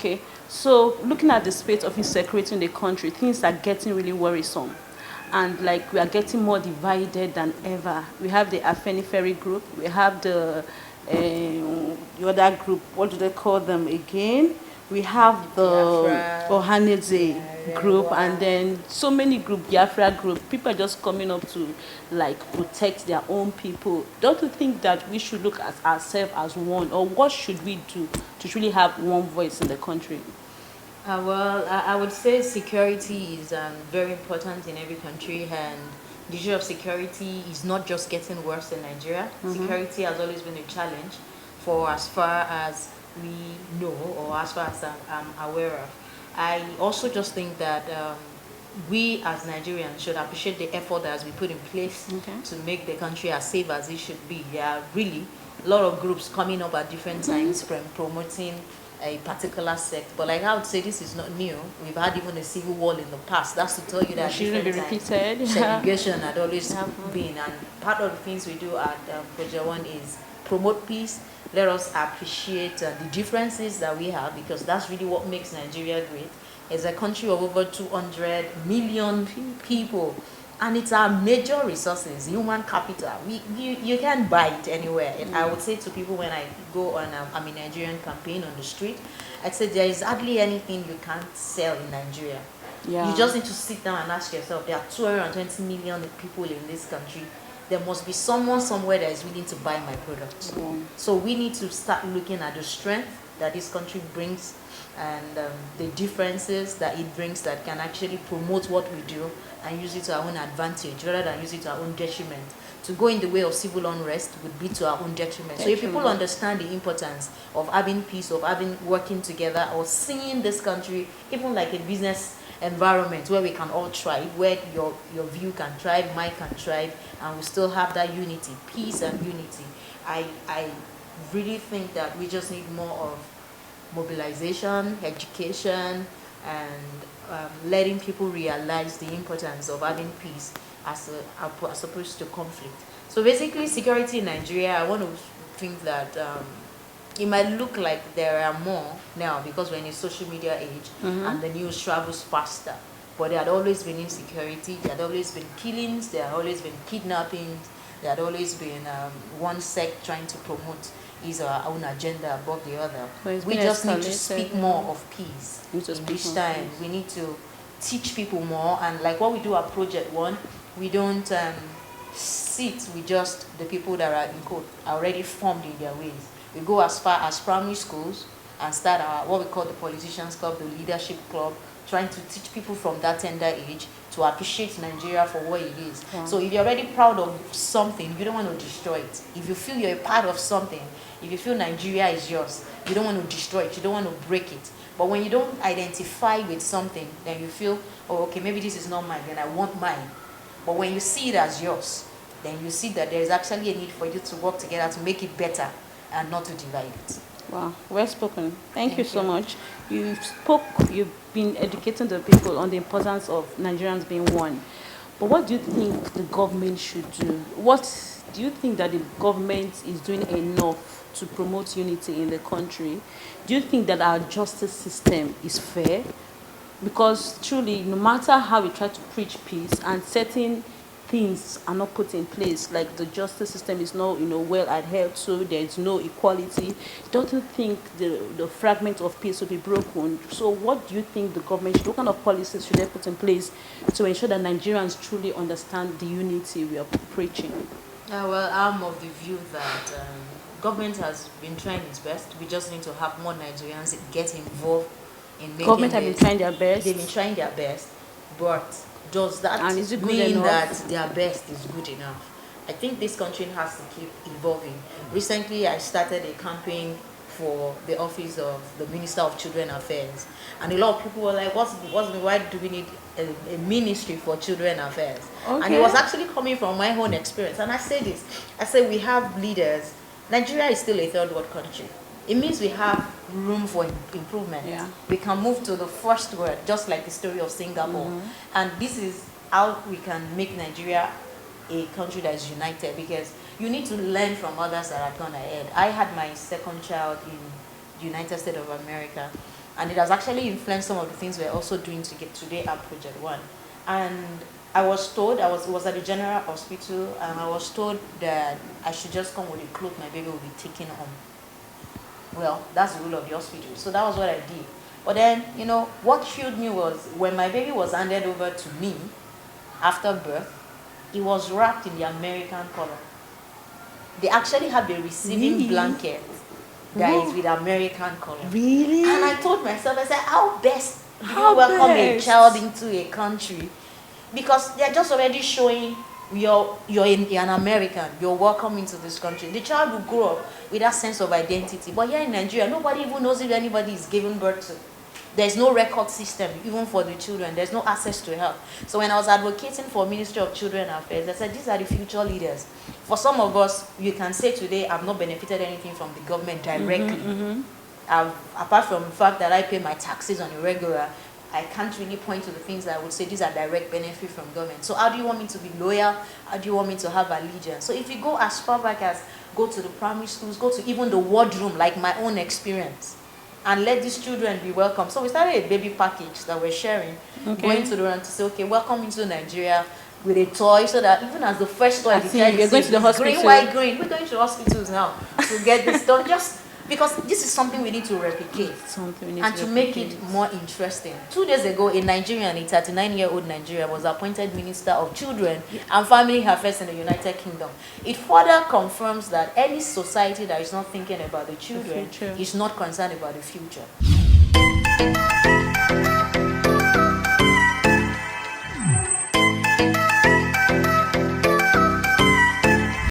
Okay, so looking at the state of insecurity in the country, things are getting really worrisome. And like we are getting more divided than ever. We have the Afenifere group, we have the other group, what do they call them again? We have the Biafra, Ohaneze group, and Rewa. then so many group, Biafra group. People are just coming up to like protect their own people. Don't you think that we should look at ourselves as one, or what should we do to truly have one voice in the country? Well, I would say security is very important in every country, and the issue of security is not just getting worse in Nigeria. Security has always been a challenge for as far as we know, or as far as I'm aware of. I also just think that we as Nigerians should appreciate the effort that has been put in place Okay. to make the country as safe as it should be. There are really a lot of groups coming up at different times promoting a particular sect, but like I would say, this is not new. We've had even a civil war in the past. That's to tell you that It shouldn't be different times repeated. segregation had always Happened. been, and part of the things we do at Project One is promote peace. Let us appreciate the differences that we have, because that's really what makes Nigeria great. It's a country of over 200 million people, and it's our major resources, human capital. You can't buy it anywhere. And I would say to people when I go on a Nigerian campaign on the street, I'd say there is hardly anything you can't sell in Nigeria. Yeah. You just need to sit down and ask yourself, there are 220 million people in this country. There must be someone somewhere that is willing to buy my product. Yeah. So we need to start looking at the strength that this country brings, and the differences that it brings that can actually promote what we do and use it to our own advantage rather than use it to our own detriment. To go in the way of civil unrest would be to our own detriment. So if people understand the importance of having peace, of working together, or seeing this country even like a business environment where we can all thrive, where your view can thrive, mine can thrive, and we still have that unity, peace and unity. I really think that we just need more of mobilization, education, and letting people realize the importance of having peace as opposed to conflict. So basically, security in Nigeria, I want to think that it might look like there are more now because we're in a social media age and the news travels faster. But there had always been insecurity, there had always been killings, there had always been kidnappings, there had always been one sect trying to promote his or her own agenda above the other. We just need to speak more of peace this time. We need to teach people more, and like what we do at Project One, we don't sit with just the people that are in quote already formed in their ways. We go as far as primary schools and start our what we call the politicians club, the leadership club, trying to teach people from that tender age to appreciate Nigeria for what it is. Wow. So if you're already proud of something, you don't want to destroy it. If you feel you're a part of something, if you feel Nigeria is yours, you don't want to destroy it, you don't want to break it. But when you don't identify with something, then you feel, oh, okay, maybe this is not mine, then I want mine. But when you see it as yours, then you see that there is actually a need for you to work together to make it better and not to divide it. Wow, well spoken. Thank you so much. You've been educating the people on the importance of Nigerians being one. But what do you think the government should do? What do you think that the government is doing enough to promote unity in the country? Do you think that our justice system is fair? Because truly, no matter how we try to preach peace and certain things are not put in place, like the justice system is not, well adhered to, there is no equality, don't you think the fragment of peace will be broken? So what do you think the government should, what kind of policies should they put in place to ensure that Nigerians truly understand the unity we are preaching? Well, I'm of the view that government has been trying its best. We just need to have more Nigerians get involved in making Government have been trying their best. They've been trying their best, but does that mean that their best is good enough? I think this country has to keep evolving. Recently, I started a campaign for the office of the Minister of Children Affairs, and a lot of people were like, why do we need a ministry for children affairs? Okay. And it was actually coming from my own experience. And I say this, I say we have leaders. Nigeria is still a third world country. It means we have room for improvement. Yeah. We can move to the first world, just like the story of Singapore. And this is how we can make Nigeria a country that is united, because you need to learn from others that have gone ahead. I had my second child in the United States of America, And it has actually influenced some of the things we're also doing to get today at Project One. And I was told, it was at the general hospital, and I was told that I should just come with a cloth my baby will be taken home. Well, that's the rule of the hospital. So that was what I did. But then, you know, what killed me was when my baby was handed over to me after birth, it was wrapped in the American color. They actually have a receiving blanket that is with American color. Really? And I told myself, I said, how best do you welcome a child into a country? Because they're just already showing you're an American, you're welcome into this country. The child will grow up with that sense of identity. But here in Nigeria, nobody even knows if anybody is giving birth to. There's no record system, even for the children. There's no access to health. So when I was advocating for Ministry of Children Affairs, I said, these are the future leaders. For some of us, you can say today, I've not benefited anything from the government directly. Apart from the fact that I pay my taxes on a regular, I can't really point to the things that I would say these are direct benefit from government. So how do you want me to be loyal? How do you want me to have allegiance? So if you go as far back as go to the primary schools, go to even the wardroom, like my own experience, and let these children be welcome. So we started a baby package that we're sharing, going to the round to say, okay, welcome into Nigeria with a toy, so that even as the first toy, the child you're going to the hospital. Green, white, green. We're going to hospitals now to get this done. Just because this is something we need to replicate and to make it more interesting. 2 days ago, a Nigerian, a 39-year-old Nigerian, was appointed Minister of Children and Family Affairs in the United Kingdom. It further confirms that any society that is not thinking about the children is not concerned about the future.